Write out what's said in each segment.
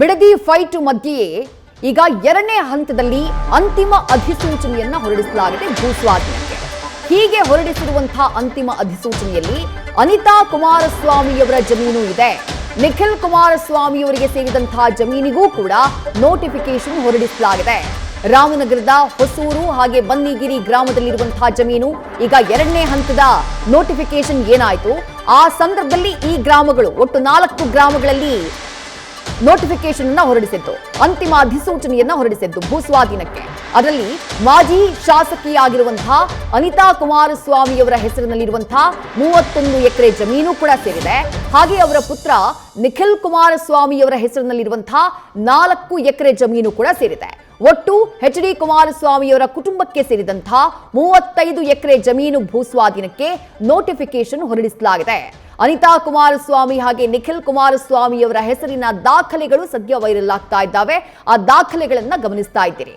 Bidadi fight ಮಧ್ಯೆಯೇ ಈಗ ಎರಡನೇ ಹಂತದಲ್ಲಿ ಅಂತಿಮ ಅಧಿಸೂಚನೆಯನ್ನ ಹೊರಡಿಸಲಾಗಿದೆ ಭೂಸ್ವಾಧೀನಕ್ಕೆ. ಹೀಗೆ ಹೊರಡಿಸಿರುವಂತಹ ಅಂತಿಮ ಅಧಿಸೂಚನೆಯಲ್ಲಿ ಅನಿತಾ ಕುಮಾರಸ್ವಾಮಿಯವರ ಜಮೀನು ಇದೆ. ನಿಖಿಲ್ ಕುಮಾರಸ್ವಾಮಿಯವರಿಗೆ ಸೇರಿದಂತಹ ಜಮೀನಿಗೂ ಕೂಡ ನೋಟಿಫಿಕೇಶನ್ ಹೊರಡಿಸಲಾಗಿದೆ. ರಾಮನಗರದ ಹೊಸೂರು ಹಾಗೆ ಬನ್ನಿಗಿರಿ ಗ್ರಾಮದಲ್ಲಿರುವಂತಹ ಜಮೀನು ಈಗ ಎರಡನೇ ಹಂತದ ನೋಟಿಫಿಕೇಶನ್ ಏನಾಯಿತು, ಆ ಸಂದರ್ಭದಲ್ಲಿ ಈ ಗ್ರಾಮಗಳು ಒಟ್ಟು 4 ಗ್ರಾಮಗಳಲ್ಲಿ ನೋಟಿಫಿಕೇಶನ್ ಅನ್ನ ಹೊರಡಿಸಿದ್ದು, ಅಂತಿಮ ಅಧಿಸೂಚನೆಯನ್ನ ಹೊರಡಿಸಿದ್ದು ಭೂಸ್ವಾಧೀನಕ್ಕೆ. ಅದರಲ್ಲಿ ಮಾಜಿ ಶಾಸಕಿಯಾಗಿರುವಂತಹ ಅನಿತಾ ಕುಮಾರಸ್ವಾಮಿಯವರ ಹೆಸರಿನಲ್ಲಿರುವಂತಹ 31 ಎಕರೆ ಜಮೀನು ಕೂಡ ಸೇರಿದೆ. ಹಾಗೆ ಅವರ ಪುತ್ರ ನಿಖಿಲ್ ಕುಮಾರಸ್ವಾಮಿಯವರ ಹೆಸರಿನಲ್ಲಿರುವಂತಹ 4 ಎಕರೆ ಜಮೀನು ಕೂಡ ಸೇರಿದೆ. ಒಟ್ಟು ಎಚ್ ಡಿ ಕುಮಾರಸ್ವಾಮಿಯವರ ಕುಟುಂಬಕ್ಕೆ ಸೇರಿದಂತಹ 35 ಎಕರೆ ಜಮೀನು ಭೂಸ್ವಾಧೀನಕ್ಕೆ ನೋಟಿಫಿಕೇಶನ್ ಹೊರಡಿಸಲಾಗಿದೆ. ಅನಿತಾ ಕುಮಾರಸ್ವಾಮಿ ಹಾಗೆ ನಿಖಿಲ್ ಕುಮಾರಸ್ವಾಮಿಯವರ ಹೆಸರಿನ ದಾಖಲೆಗಳು ಸದ್ಯ ವೈರಲ್ ಆಗ್ತಾ ಇದ್ದಾವೆ. ಆ ದಾಖಲೆಗಳನ್ನ ಗಮನಿಸ್ತಾ ಇದ್ದೀರಿ.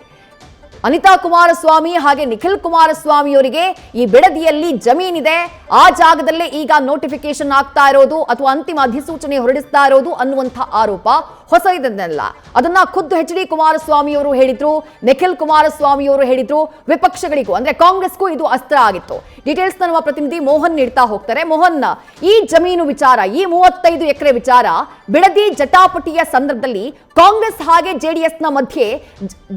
ಅನಿತಾ ಕುಮಾರಸ್ವಾಮಿ ಹಾಗೆ ನಿಖಿಲ್ ಕುಮಾರಸ್ವಾಮಿಯವರಿಗೆ ಈ ಬಿಡದಿಯಲ್ಲಿ ಜಮೀನಿದೆ, ಆ ಜಾಗದಲ್ಲೇ ಈಗ ನೋಟಿಫಿಕೇಶನ್ ಆಗ್ತಾ ಇರೋದು ಅಥವಾ ಅಂತಿಮ ಅಧಿಸೂಚನೆ ಹೊರಡಿಸ್ತಾ ಇರೋದು ಅನ್ನುವಂಥ ಆರೋಪ ಹೊಸ ಇದನ್ನಲ್ಲ. ಅದನ್ನ ಖುದ್ದು ಎಚ್ ಡಿ ಕುಮಾರಸ್ವಾಮಿಯವರು ಹೇಳಿದ್ರು, ನಿಖಿಲ್ ಕುಮಾರಸ್ವಾಮಿಯವರು ಹೇಳಿದ್ರು. ವಿಪಕ್ಷಗಳಿಗೂ ಅಂದ್ರೆ ಕಾಂಗ್ರೆಸ್ಗೂ ಇದು ಅಸ್ತ್ರ ಆಗಿತ್ತು. ಡೀಟೇಲ್ಸ್ ನಮ್ಮ ಪ್ರತಿನಿಧಿ ಮೋಹನ್ ನೀಡ್ತಾ ಹೋಗ್ತಾರೆ. ಮೋಹನ್, ಈ ಜಮೀನು ವಿಚಾರ, ಈ 35 ಎಕರೆ ವಿಚಾರ ಬಿಡದಿ ಜಟಾಪಟಿಯ ಸಂದರ್ಭದಲ್ಲಿ ಕಾಂಗ್ರೆಸ್ ಹಾಗೆ ಜೆಡಿಎಸ್ನ ಮಧ್ಯೆ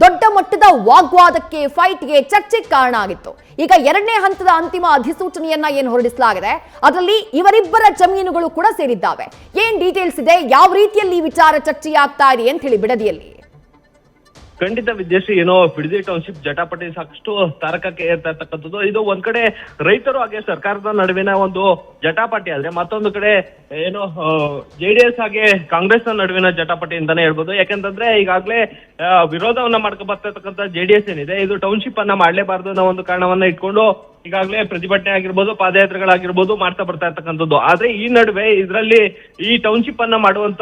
ದೊಡ್ಡ ಮಟ್ಟದ ವಾಗ್ವಾದಕ್ಕೆ, ಫೈಟ್ಗೆ, ಚರ್ಚೆಗೆ ಕಾರಣ ಆಗಿತ್ತು. ಈಗ ಎರಡನೇ ಹಂತದ ಅಂತಿಮ ಅಧಿಸೂಚನೆಯನ್ನ ಏನು ಹೊರಡಿಸಲಾಗಿದೆ, ಅದರಲ್ಲಿ ಇವರಿಬ್ಬರ ಜಮೀನುಗಳು ಕೂಡ ಸೇರಿದ್ದಾವೆ. ಏನ್ ಡೀಟೇಲ್ಸ್ ಇದೆ, ಯಾವ ರೀತಿಯಲ್ಲಿ ಈ ವಿಚಾರ ಚರ್ಚೆಯಾಗ್ತಾ ಇದೆ ಅಂತ ಹೇಳಿ ಬಿಡದಿಯಲ್ಲಿ? ಖಂಡಿತ ವಿದ್ಯಾಶ್ರೀ, ಏನೋ ಬಿಡದಿ ಟೌನ್ಶಿಪ್ ಜಟಾಪಟಿ ಸಾಕಷ್ಟು ತಾರಕಕ್ಕೆ ಏರ್ತಾ ಇರ್ತಕ್ಕಂಥದ್ದು. ಇದು ಒಂದ್ ಕಡೆ ರೈತರು ಹಾಗೆ ಸರ್ಕಾರದ ನಡುವಿನ ಒಂದು ಜಟಾಪಟಿ ಆದ್ರೆ, ಮತ್ತೊಂದು ಕಡೆ ಏನೋ ಜೆಡಿಎಸ್ ಹಾಗೆ ಕಾಂಗ್ರೆಸ್ ನಡುವಿನ ಜಟಾಪಟಿ ಅಂತಾನೆ ಹೇಳ್ಬೋದು. ಯಾಕಂತಂದ್ರೆ ಈಗಾಗಲೇ ವಿರೋಧವನ್ನ ಮಾಡ್ಕೊ ಬರ್ತಾ ಜೆಡಿಎಸ್ ಏನಿದೆ, ಇದು ಟೌನ್ಶಿಪ್ ಅನ್ನ ಮಾಡ್ಲೇಬಾರ್ದು ಅನ್ನೋ ಒಂದು ಕಾರಣವನ್ನ ಇಟ್ಕೊಂಡು ಈಗಾಗಲೇ ಪ್ರತಿಭಟನೆ ಆಗಿರ್ಬೋದು, ಪಾದಯಾತ್ರೆಗಳಾಗಿರ್ಬೋದು ಮಾಡ್ತಾ ಬರ್ತಾ ಇರ್ತಕ್ಕಂಥದ್ದು. ಆದ್ರೆ ಈ ನಡುವೆ ಇದರಲ್ಲಿ ಈ ಟೌನ್ಶಿಪ್ ಅನ್ನ ಮಾಡುವಂತ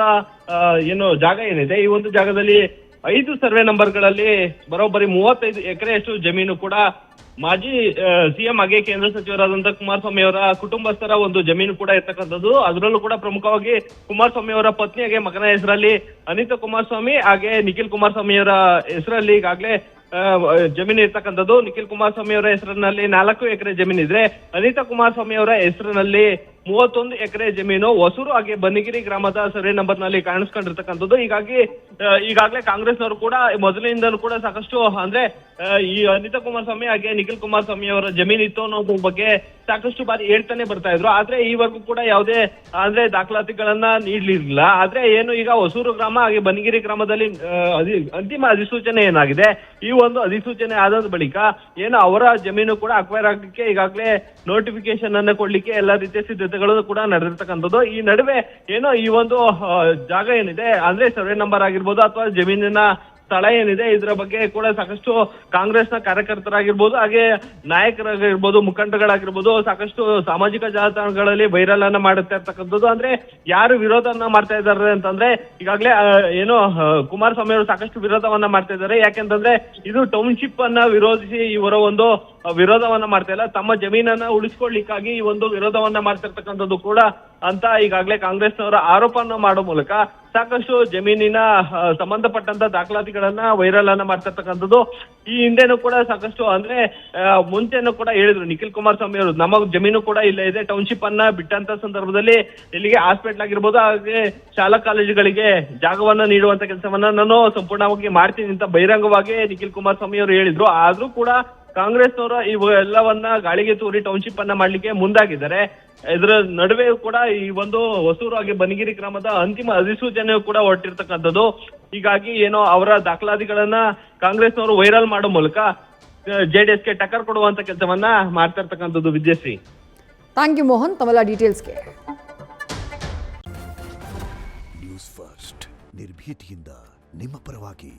ಏನು ಜಾಗ ಏನಿದೆ, ಈ ಒಂದು ಜಾಗದಲ್ಲಿ 5 ಸರ್ವೆ ನಂಬರ್ಗಳಲ್ಲಿ ಬರೋಬ್ಬರಿ 35 ಎಕರೆಯಷ್ಟು ಜಮೀನು ಕೂಡ ಮಾಜಿ ಸಿಎಂ ಹಾಗೆ ಕೇಂದ್ರ ಸಚಿವರಾದಂತಹ ಕುಮಾರಸ್ವಾಮಿ ಅವರ ಕುಟುಂಬಸ್ಥರ ಒಂದು ಜಮೀನು ಕೂಡ ಇರ್ತಕ್ಕಂಥದ್ದು. ಅದರಲ್ಲೂ ಕೂಡ ಪ್ರಮುಖವಾಗಿ ಕುಮಾರಸ್ವಾಮಿ ಅವರ ಪತ್ನಿ ಹಾಗೆ ಮಗನ ಹೆಸರಲ್ಲಿ ಅನಿತಾ ಕುಮಾರಸ್ವಾಮಿ ಹಾಗೆ ನಿಖಿಲ್ ಕುಮಾರಸ್ವಾಮಿ ಅವರ ಹೆಸರಲ್ಲಿ ಈಗಾಗಲೇ ಜಮೀನು ಇರ್ತಕ್ಕಂಥದ್ದು. ನಿಖಿಲ್ ಕುಮಾರಸ್ವಾಮಿ ಅವರ ಹೆಸರಿನಲ್ಲಿ 4 ಎಕರೆ ಜಮೀನು ಇದ್ರೆ, ಅನಿತಾ ಕುಮಾರಸ್ವಾಮಿ ಅವರ ಹೆಸರಿನಲ್ಲಿ 31 ಎಕರೆ ಜಮೀನು ಹೊಸೂರು ಹಾಗೆ ಬನ್ನಿಗಿರಿ ಗ್ರಾಮದ ಸರ್ವೆ ನಂಬರ್ ನಲ್ಲಿ ಕಾಣಿಸ್ಕೊಂಡಿರ್ತಕ್ಕಂಥದ್ದು. ಹೀಗಾಗಿ ಈಗಾಗಲೇ ಕಾಂಗ್ರೆಸ್ನವರು ಕೂಡ ಮೊದಲಿನಿಂದಲೂ ಕೂಡ ಸಾಕಷ್ಟು ಅಂದ್ರೆ ಈ ಅನಿತಾ ಕುಮಾರಸ್ವಾಮಿ ಹಾಗೆ ನಿಖಿಲ್ ಕುಮಾರಸ್ವಾಮಿ ಅವರ ಜಮೀನು ಇತ್ತು ಅನ್ನೋದ್ರ ಬಗ್ಗೆ ಸಾಕಷ್ಟು ಬಾರಿ ಹೇಳ್ತಾನೆ ಬರ್ತಾ ಇದ್ರು. ಆದ್ರೆ ಈವರೆಗೂ ಕೂಡ ಯಾವುದೇ ಅಂದ್ರೆ ದಾಖಲಾತಿಗಳನ್ನ ನೀಡಲಿಲ್ಲ. ಆದ್ರೆ ಏನು ಈಗ ಹೊಸೂರು ಗ್ರಾಮ ಹಾಗೆ ಬನ್ನಿಗಿರಿ ಗ್ರಾಮದಲ್ಲಿ ಅಂತಿಮ ಅಧಿಸೂಚನೆ ಏನಾಗಿದೆ, ಈ ಒಂದು ಅಧಿಸೂಚನೆ ಆದ ಬಳಿಕ ಏನು ಅವರ ಜಮೀನು ಕೂಡ ಅಕ್ವೈರ್ ಆಗಲಿಕ್ಕೆ ಈಗಾಗಲೇ ನೋಟಿಫಿಕೇಶನ್ ಅನ್ನ ಕೊಡ್ಲಿಕ್ಕೆ ಎಲ್ಲಾ ರೀತಿಯ ಸಿದ್ಧತೆಗಳು ಕೂಡ ನಡೆದಿರ್ತಕ್ಕಂಥದ್ದು. ಈ ನಡುವೆ ಏನೋ ಈ ಒಂದು ಜಾಗ ಏನಿದೆ ಅಂದ್ರೆ ಸರ್ವೆ ನಂಬರ್ ಆಗಿರ್ಬೋದು ಅಥವಾ ಜಮೀನಿನ ಸ್ಥಳ ಏನಿದೆ, ಇದರ ಬಗ್ಗೆ ಕೂಡ ಸಾಕಷ್ಟು ಕಾಂಗ್ರೆಸ್ನ ಕಾರ್ಯಕರ್ತರಾಗಿರ್ಬೋದು ಹಾಗೆ ನಾಯಕರಾಗಿರ್ಬೋದು, ಮುಖಂಡಗಳಾಗಿರ್ಬೋದು ಸಾಕಷ್ಟು ಸಾಮಾಜಿಕ ಜಾಲತಾಣಗಳಲ್ಲಿ ವೈರಲ್ ಅನ್ನ ಮಾಡುತ್ತಾ ಇರ್ತಕ್ಕಂಥದ್ದು. ಅಂದ್ರೆ ಯಾರು ವಿರೋಧವನ್ನ ಮಾಡ್ತಾ ಇದ್ದಾರೆ ಅಂತಂದ್ರೆ ಈಗಾಗಲೇ ಏನೋ ಕುಮಾರಸ್ವಾಮಿ ಅವರು ಸಾಕಷ್ಟು ವಿರೋಧವನ್ನ ಮಾಡ್ತಾ ಇದ್ದಾರೆ. ಯಾಕೆಂತಂದ್ರೆ ಇದು ಟೌನ್ಶಿಪ್ ಅನ್ನ ವಿರೋಧಿಸಿ ಇವರ ಒಂದು ವಿರೋಧವನ್ನ ಮಾಡ್ತಾ ಇಲ್ಲ, ತಮ್ಮ ಜಮೀನನ್ನ ಉಳಿಸ್ಕೊಳ್ಳಿಕ್ಕಾಗಿ ಈ ಒಂದು ವಿರೋಧವನ್ನ ಮಾಡ್ತಿರ್ತಕ್ಕಂಥದ್ದು ಕೂಡ ಅಂತ ಈಗಾಗಲೇ ಕಾಂಗ್ರೆಸ್ನವರ ಆರೋಪವನ್ನು ಮಾಡೋ ಮೂಲಕ ಸಾಕಷ್ಟು ಜಮೀನಿನ ಸಂಬಂಧಪಟ್ಟಂತ ದಾಖಲಾತಿಗಳನ್ನ ವೈರಲ್ ಅನ್ನ ಮಾಡ್ತಿರ್ತಕ್ಕಂಥದ್ದು. ಈ ಹಿಂದೆನೂ ಕೂಡ ಸಾಕಷ್ಟು ಅಂದ್ರೆ ಮುಂಚೆನೂ ಕೂಡ ಹೇಳಿದ್ರು ನಿಖಿಲ್ ಕುಮಾರಸ್ವಾಮಿ ಅವರು, ನಮ್ಮ ಜಮೀನು ಕೂಡ ಇಲ್ಲೇ ಇದೆ, ಟೌನ್ಶಿಪ್ ಅನ್ನ ಬಿಟ್ಟಂತ ಸಂದರ್ಭದಲ್ಲಿ ಇಲ್ಲಿಗೆ ಹಾಸ್ಪಿಟಲ್ ಆಗಿರ್ಬೋದು ಹಾಗೆ ಶಾಲಾ ಕಾಲೇಜುಗಳಿಗೆ ಜಾಗವನ್ನ ನೀಡುವಂತ ಕೆಲಸವನ್ನ ನಾನು ಸಂಪೂರ್ಣವಾಗಿ ಮಾಡ್ತೀನಿ ಅಂತ ಬಹಿರಂಗವಾಗಿ ನಿಖಿಲ್ ಕುಮಾರಸ್ವಾಮಿ ಅವರು ಹೇಳಿದ್ರು. ಆದ್ರೂ ಕೂಡ ಕಾಂಗ್ರೆಸ್ನವರು ಇವೆಲ್ಲವನ್ನ ಗಾಳಿಗೆ ತೂರಿ ಟೌನ್ಶಿಪ್ ಅನ್ನ ಮಾಡ್ಲಿಕ್ಕೆ ಮುಂದಾಗಿದ್ದಾರೆ. ಇದರ ನಡುವೆ ಕೂಡ ಈ ಒಂದು ಹೊಸೂರು ಹಾಗೆ ಬನ್ನಿಗಿರಿ ಗ್ರಾಮದ ಅಂತಿಮ ಅಧಿಸೂಚನೆ ಕೂಡ ಹೊರಟಿರ್ತಕ್ಕಂಥದ್ದು. ಹೀಗಾಗಿ ಏನೋ ಅವರ ದಾಖಲಾತಿಗಳನ್ನ ಕಾಂಗ್ರೆಸ್ನವರು ವೈರಲ್ ಮಾಡೋ ಮೂಲಕ ಜೆಡಿಎಸ್ಗೆ ಟಕ್ಕರ್ ಕೊಡುವಂತ ಕೆಲಸವನ್ನ ಮಾಡ್ತಾ ಇರ್ತಕ್ಕಂಥದ್ದು. ವಿದ್ಯಾಶ್ರೀ, ಥ್ಯಾಂಕ್ ಯು ಮೋಹನ್ ತಮ್ಮೆಲ್ಲ ಡೀಟೇಲ್ಸ್ಗೆ. ನ್ಯೂಸ್ ಫಸ್ಟ್ ನಿರ್ಭೀತಿಯಿಂದ ನಿಮ್ಮ ಪರವಾಗಿ.